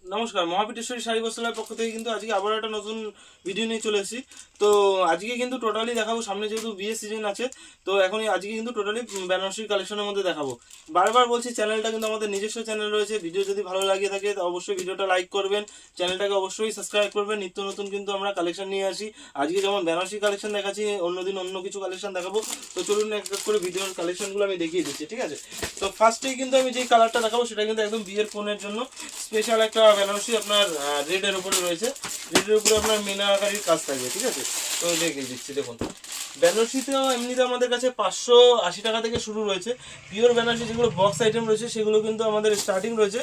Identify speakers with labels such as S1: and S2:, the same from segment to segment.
S1: নমস্কার, মহাপীঠেশ্বরী শাড়ি বস্ত্রালয়ের পক্ষ থেকে কিন্তু আজকে আবার একটা নতুন ভিডিও নিয়ে চলে এসেছি। তো আজকে কিন্তু টোটালি দেখাবো, সামনে যেহেতু বিয়ের সিজন আছে, তো এখন আজকে কিন্তু টোটালি বেনারসি কালেকশনের মধ্যে দেখাবো। বারবার বলছি, চ্যানেলটা কিন্তু আমাদের নিজস্ব চ্যানেল রয়েছে। ভিডিও যদি ভালো লাগে থাকে তো অবশ্যই ভিডিওটা লাইক করবেন, চ্যানেলটাকে অবশ্যই সাবস্ক্রাইব করবেন। নিত্য নতুন কিন্তু আমরা কালেকশন নিয়ে আসি। আজকে যেমন বেনারসি কালেকশন দেখাচ্ছি, অন্যদিন অন্য কিছু কালেকশন দেখাবো। তো চলুন এক এক করে ভিডিওর কালেকশনগুলো আমি দেখিয়ে দিচ্ছি, ঠিক আছে? তো ফার্স্টেই কিন্তু আমি যে কালারটা দেখাবো সেটা কিন্তু একদম বিয়ের কোণের জন্য স্পেশাল একটা বেনারসি আপনার রেডের উপরে রয়েছে। রেডের উপরে আপনার মিনাকারির কাজ থাকবে, ঠিক আছে? তো দেখিয়ে দিচ্ছি, দেখুন। বেনারসিতেও এমনিতে আমাদের কাছে 580 টাকা থেকে শুরু রয়েছে। পিওর বেনারসি যেগুলো বক্স আইটেম রয়েছে সেগুলো কিন্তু আমাদের স্টার্টিং রয়েছে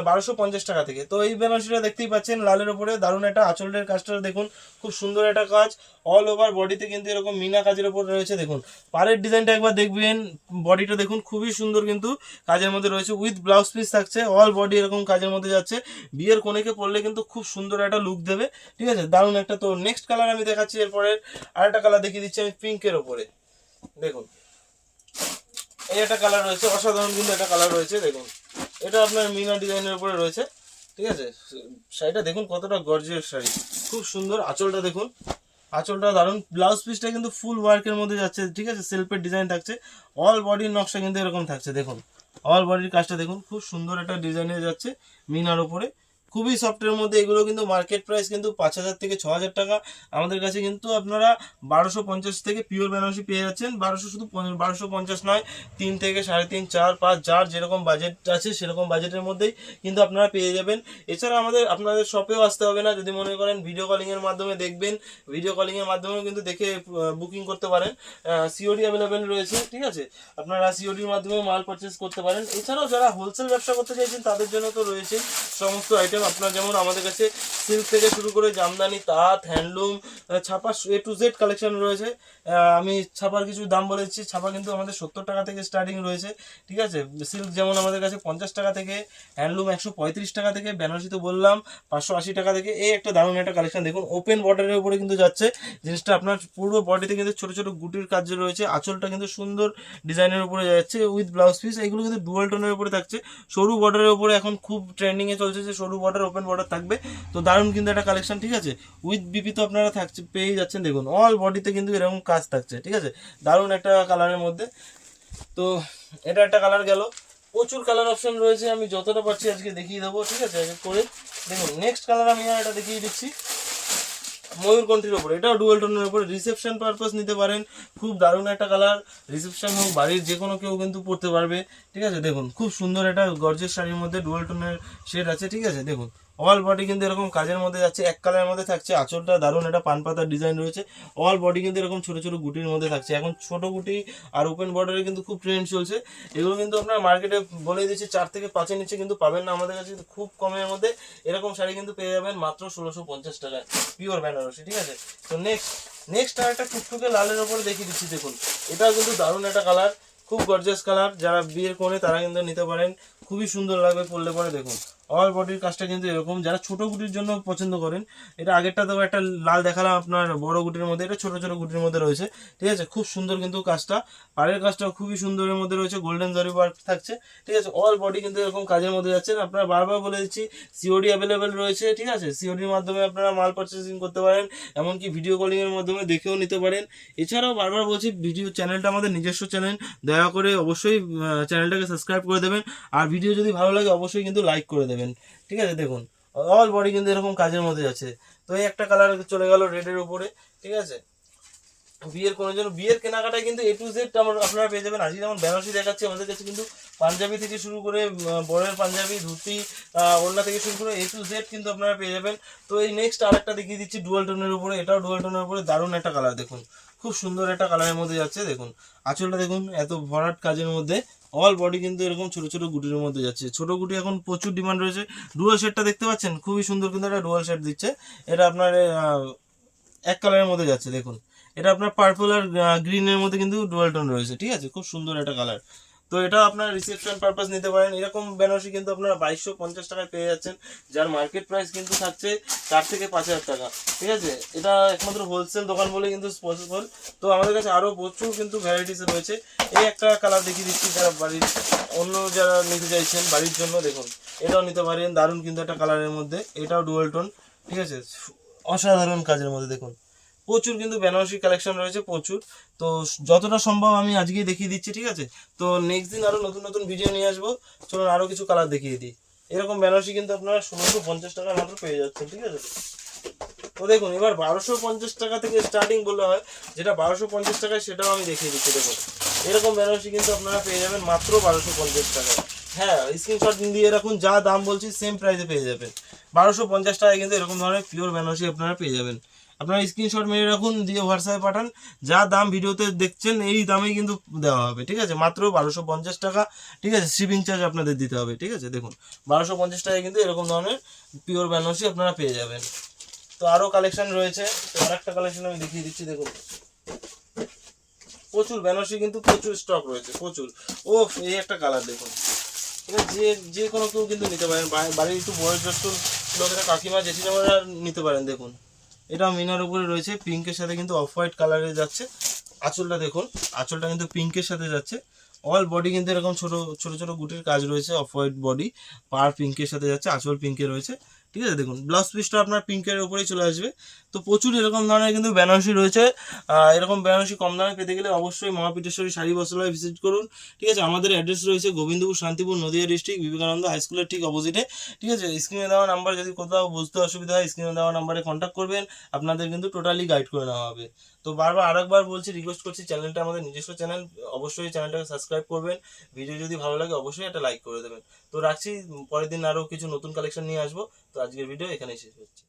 S1: 1250 টাকা থেকে। তো এই বেনারসিটা দেখতেই পাচ্ছেন লালের উপরে দারুণ একটা আঁচলের কাজটা দেখুন, খুব সুন্দর একটা কাজ। অল ওভার বডিতে কিন্তু এরকম মিনা কাজের উপর রয়েছে। দেখুন পাড়ের ডিজাইনটা একবার দেখবেন, বডিটা দেখুন খুবই সুন্দর কিন্তু কাজের মধ্যে রয়েছে। উইথ ব্লাউজ পিস থাকছে, অল বডি এরকম কাজের মধ্যে যাচ্ছে। বিয়ের কনেকে পরলে কিন্তু খুব সুন্দর একটা লুক দেবে, ঠিক আছে? দারুণ একটা। তো নেক্সট কালার আমি দেখাচ্ছি, এরপরে আরেকটা কালার দেখিয়ে দিচ্ছি আমি পিঙ্কের ওপরে। দেখুন এই একটা কালার রয়েছে, অসাধারণ কিন্তু একটা কালার রয়েছে। দেখুন এটা আপনার মিনা ডিজাইনের উপরে রয়েছে, ঠিক আছে? শাড়িটা দেখুন কতটা গর্জিয়াস শাড়ি, খুব সুন্দর। আঁচলটা দেখুন, আঁচলটা দারুণ। ব্লাউজ পিসটা কিন্তু ফুল ওয়ার্কের মধ্যে যাচ্ছে, ঠিক আছে? সেলফের ডিজাইন থাকছে। অল বডির নকশা কিন্তু এরকম থাকছে। দেখুন অল বডির কাজটা দেখুন, খুব সুন্দর একটা ডিজাইনে যাচ্ছে মিনার উপরে। খুবই সফটের মধ্যে। এগুলো কিন্তু মার্কেট প্রাইস কিন্তু 5000 থেকে 6000 টাকা। আমাদের কাছে কিন্তু আপনারা 1250 থেকে পিওর বেনারসি পেয়ে যাচ্ছেন। 1200 শুধু 1250 নয়, 3 থেকে 3.5, 4, 5 যার যেরকম বাজেট আছে সেরকম বাজেটের মধ্যেই কিন্তু আপনারা পেয়ে যাবেন। এছাড়া আপনাদের শপেও আসতে হবে না। যদি মনে করেন ভিডিও কলিংয়ের মাধ্যমে দেখবেন, ভিডিও কলিংয়ের মাধ্যমেও কিন্তু দেখে বুকিং করতে পারেন। সিওডি অ্যাভেলেবেল রয়েছে, ঠিক আছে? আপনারা সিওডির মাধ্যমে মাল পারচেস করতে পারেন। এছাড়াও যারা হোলসেল ব্যবসা করতে চাইছেন তাদের জন্য তো রয়েছে সমস্ত আইটেম। আপনার যেমন আমাদের কাছে সিল্ক থেকে শুরু করে জামদানি, তাঁত, হ্যান্ডলুম, ছাপা এ টু জেড কালেকশন রয়েছে। আমি ছাপার কিছু দাম বলেছি। ছাপা কিন্তু আমাদের 70 টাকা থেকে স্টার্টিং রয়েছে, ঠিক আছে? সিল্ক যেমন আমাদের কাছে 50 টাকা থেকে, হ্যান্ডলুম 135 টাকা থেকে, বেনারসি তো বললাম 580 টাকা থেকে। এই একটা দারুণ একটা কালেকশন দেখুন, ওপেন বর্ডারের উপরে কিন্তু যাচ্ছে জিনিসটা। আপনার পুরো বডিতে কিন্তু ছোট ছোট গুটির কাজ রয়েছে। আঁচলটা কিন্তু সুন্দর ডিজাইনের উপরে যাচ্ছে উইথ ব্লাউজ পিস। এগুলো কিন্তু ডুয়াল টোনের উপরে থাকছে। সরু বর্ডারের উপরে এখন খুব ট্রেন্ডিং এ চলছে যে সরু বর্ডার, ওপেন বর্ডার থাকবে। তো দারুণ কিন্তু একটা কালেকশন, ঠিক আছে? উইথ বিপি তো আপনারা থাকছে পেয়ে যাচ্ছেন। দেখুন অল বডিতে কিন্তু এরকম কাজ থাকছে, ঠিক আছে? দারুণ একটা কালারের মধ্যে। তো এটা একটা কালার গেল। প্রচুর কালার অপশন রয়েছে, আমি যতটা পারছি আজকে দেখিয়ে দেবো, ঠিক আছে? করে দেখুন নেক্সট কালার আমি এটা দেখিয়ে দিচ্ছি ময়ূরকণ্ঠীর ওপরে। এটাও ডুয়েল টোনের উপরে, রিসেপশন পারপাস নিতে পারেন। খুব দারুণ একটা কালার। রিসেপশন হোক, বাড়ির যে কোনো কেউ কিন্তু পরতে পারবে, ঠিক আছে? দেখুন খুব সুন্দর একটা গর্জেস শাড়ির মধ্যে ডুয়েল টোনের শেড আছে, ঠিক আছে? দেখুন অল বডি কিন্তু এরকম কাজের মধ্যে যাচ্ছে, এক কালারের মধ্যে থাকছে। আঁচলটা দারুণ একটা পান পাতার ডিজাইন রয়েছে। অল বডি কিন্তু এরকম ছোট ছোট গুটির মধ্যে থাকছে। এখন ছোট গুটি আর ওপেন বর্ডারে কিন্তু খুব ট্রেন্ড চলছে। এগুলো কিন্তু আপনার মার্কেটে বলে দিচ্ছি 4 থেকে 5-এর নিচে কিন্তু পাবেন না। আমাদের কাছে কিন্তু খুব কমের মধ্যে এরকম শাড়ি কিন্তু পেয়ে যাবেন মাত্র 1650 টাকায়, পিওর বেনারসি, ঠিক আছে? তো নেক্সট আর একটা টুকটুকে লালের ওপরে দেখিয়ে দিচ্ছি। দেখুন এটাও কিন্তু দারুণ একটা কালার, খুব গর্জিয়াস কালার। যারা বিয়ের কোণে তারা কিন্তু নিতে পারেন, খুবই সুন্দর লাগবে পরলে পরে। দেখুন অল বডির কাজটা কিন্তু এরকম। যারা ছোট গুটির জন্য পছন্দ করেন, এটা আগেরটা তো একটা লাল দেখালাম আপনার বড় গুটির মধ্যে, এটা ছোট ছোট গুটির মধ্যে রয়েছে, ঠিক আছে? খুব সুন্দর কিন্তু কাজটা। পাড়ের কাজটাও খুবই সুন্দরের মধ্যে রয়েছে, গোল্ডেন জরি ওয়ার্ক থাকছে, ঠিক আছে? অল বডি কিন্তু এরকম কাজের মধ্যে যাচ্ছেন। আপনারা বারবার বলে দিচ্ছি সিওডি অ্যাভেলেবেল রয়েছে, ঠিক আছে? সিওডির মাধ্যমে আপনারা মাল পারচেসিং করতে পারেন, এমনকি ভিডিও কলিং এর মাধ্যমে দেখেও নিতে পারেন। এছাড়াও বারবার বলছি, ভিডিও চ্যানেলটা আমাদের নিজস্ব চ্যানেল, দয়া করে অবশ্যই চ্যানেলটাকে সাবস্ক্রাইব করে দেবেন। আর ভিডিও যদি ভালো লাগে অবশ্যই কিন্তু লাইক করে দেবেন, ঠিক আছে? দেখুন অল বডি কিন্তু এরকম কাজের মধ্যে যাচ্ছে। তো এই একটা কালার চলে গেল রেডের উপরে, ঠিক আছে? বিয়ের কোনো জন্য বিয়ের কেনাকাটায় কিন্তু এ টু জেড আপনারা পেয়ে যাবেন। আজকে যেমন বেনারসি দেখাচ্ছি, আমাদের কাছে কিন্তু পাঞ্জাবি থেকে শুরু করে বরের পাঞ্জাবি, ধুতি, ওড়না থেকে শুরু করে এ টু জেড কিন্তু আপনারা পেয়ে যাবেন। তো এই নেক্সট আরেকটা দেখিয়ে দিচ্ছি ডুয়াল টোনের উপরে। এটাও ডুয়াল টোনের উপরে দারুণ একটা কালার। দেখুন খুব সুন্দর একটা কালারের মধ্যে যাচ্ছে। দেখুন আঁচলটা দেখুন এত ভরাট কাজের মধ্যে। অল বডি কিন্তু এরকম ছোট ছোট গুটির মধ্যে যাচ্ছে। ছোট গুটি এখন প্রচুর ডিমান্ড রয়েছে। ডুয়াল শেডটা দেখতে পাচ্ছেন, খুবই সুন্দর কিন্তু একটা ডুয়াল শেড দিচ্ছে। এটা আপনার এক কালারের মধ্যে যাচ্ছে। দেখুন এটা আপনার পার্পল আর গ্রিনের মধ্যে কিন্তু ডুয়াল টোন রয়েছে, ঠিক আছে? খুব সুন্দর একটা কালার। তো এটা আপনার রিসেপশন পারপাস নিতে পারেন। এরকম বেনারসি কিন্তু আপনারা 2250 টাকায় পেয়ে যাচ্ছেন, যার মার্কেট প্রাইস কিন্তু থাকছে 4 থেকে 5000 টাকা। ঠিক আছে, এটা একমাত্র হোলসেল দোকান বলে কিন্তু পসিবল। তো আমাদের কাছে আরও প্রচুর কিন্তু ভ্যারাইটিস রয়েছে। এই একটা কালার দেখিয়ে দিচ্ছি, যারা বাড়ির অন্য যারা নিতে চাইছেন বাড়ির জন্য, দেখুন এটাও নিতে পারেন। দারুণ কিন্তু একটা কালারের মধ্যে, এটাও ডুয়াল টোন। ঠিক আছে, অসাধারণ কাজের মধ্যে দেখুন, প্রচুর কিন্তু বেনারসি কালেকশন রয়েছে প্রচুর। তো যতটা সম্ভব আমি আজকেই দেখিয়ে দিচ্ছি। ঠিক আছে, তো নেক্সট দিন আরও নতুন নতুন ভিডিও নিয়ে আসবো। চলুন আরও কিছু কালার দেখিয়ে দিই। এরকম বেনারসি কিন্তু আপনারা 1650 টাকা মাত্র পেয়ে যাচ্ছেন। ঠিক আছে, তো দেখুন এবার 1250 টাকা থেকে স্টার্টিং বললে হয়, যেটা 1250 টাকায় সেটাও আমি দেখিয়ে দিচ্ছি। দেখুন এরকম বেনারসি কিন্তু আপনারা পেয়ে যাবেন মাত্র 1250 টাকায়। হ্যাঁ, স্ক্রিনশট দিয়ে রাখুন, যা দাম বলছি সেম প্রাইসে পেয়ে যাবেন। 1250 টাকায় কিন্তু এরকম ধরনের পিওর বেনারসি আপনারা পেয়ে যাবেন। আপনারা স্ক্রিনশট মেরে রাখুন, দিয়ে হোয়াটসঅ্যাপে পাঠান, যা দাম ভিডিওতে দেখছেন এই দামেই কিন্তু দেওয়া হবে। ঠিক আছে, মাত্র 1250 টাকা। ঠিক আছে, শিপিং চার্জ আপনাদের দিতে হবে। ঠিক আছে, দেখুন 1250 টাকায় কিন্তু এরকম ধরনের পিওর বেনারসি আপনারা পেয়ে যাবেন। তো আরও কালেকশন রয়েছে, তো আর একটা কালেকশন আমি দেখিয়ে দিচ্ছি। দেখুন প্রচুর বেনারসি কিন্তু প্রচুর স্টক রয়েছে, প্রচুর। ও এই একটা কালার দেখুন, এটা যে কোনো কেউ কিন্তু নিতে পারেন, বাড়ির একটু বয়োজ্যেষ্ঠ লোকেরা, কাকিমা জেঠিমারা নিতে পারেন। দেখুন এটা মিনার উপরে রয়েছে, পিঙ্কের সাথে কিন্তু অফ হোয়াইট কালারে যাচ্ছে। আঁচলটা দেখুন, আঁচলটা কিন্তু পিঙ্কের সাথে যাচ্ছে। অল বডি কিন্তু এরকম ছোট ছোট ছোট গুটির কাজ রয়েছে, অফ হোয়াইট বডি, পার পিঙ্কের সাথে যাচ্ছে, আঁচল পিঙ্কে রয়েছে। ঠিক আছে, দেখুন ব্লাউজ পিসটা আপনার পিঙ্কের উপরেই চলে আসবে। তো প্রচুর এরকম ধরনের কিন্তু বেনারসি রয়েছে। এরকম বেনারসি কম দামে পেতে গেলে অবশ্যই মহাপীঠেশ্বরী শাড়ি বস্ত্রালয় ভিজিট করুন। ঠিক আছে, আমাদের অ্যাড্রেস রয়েছে গোবিন্দপুর, শান্তিপুর, নদিয়া ডিস্ট্রিক্ট, বিবেকানন্দ হাই স্কুলের ঠিক অপোজিটে। ঠিক আছে, স্ক্রিনে দেওয়া নাম্বার, যদি কোথাও বুঝতে অসুবিধা হয় স্ক্রিনে দেওয়া নাম্বারে কন্ট্যাক্ট করবেন, আপনাদের কিন্তু টোটালি গাইড করে নেওয়া হবে। তো বারবার আরেকবার বলছি, রিকোয়েস্ট করছি, চ্যানেলটা আমাদের নিজস্ব চ্যানেল, অবশ্যই চ্যানেলটাকে সাবস্ক্রাইব করবেন। ভিডিও যদি ভালো লাগে অবশ্যই একটা লাইক করে দেবেন। তো রাখছি, পরের দিন আরও কিছু নতুন কালেকশন নিয়ে আসবো। তো আজকের ভিডিও এখানেই শেষ হচ্ছে।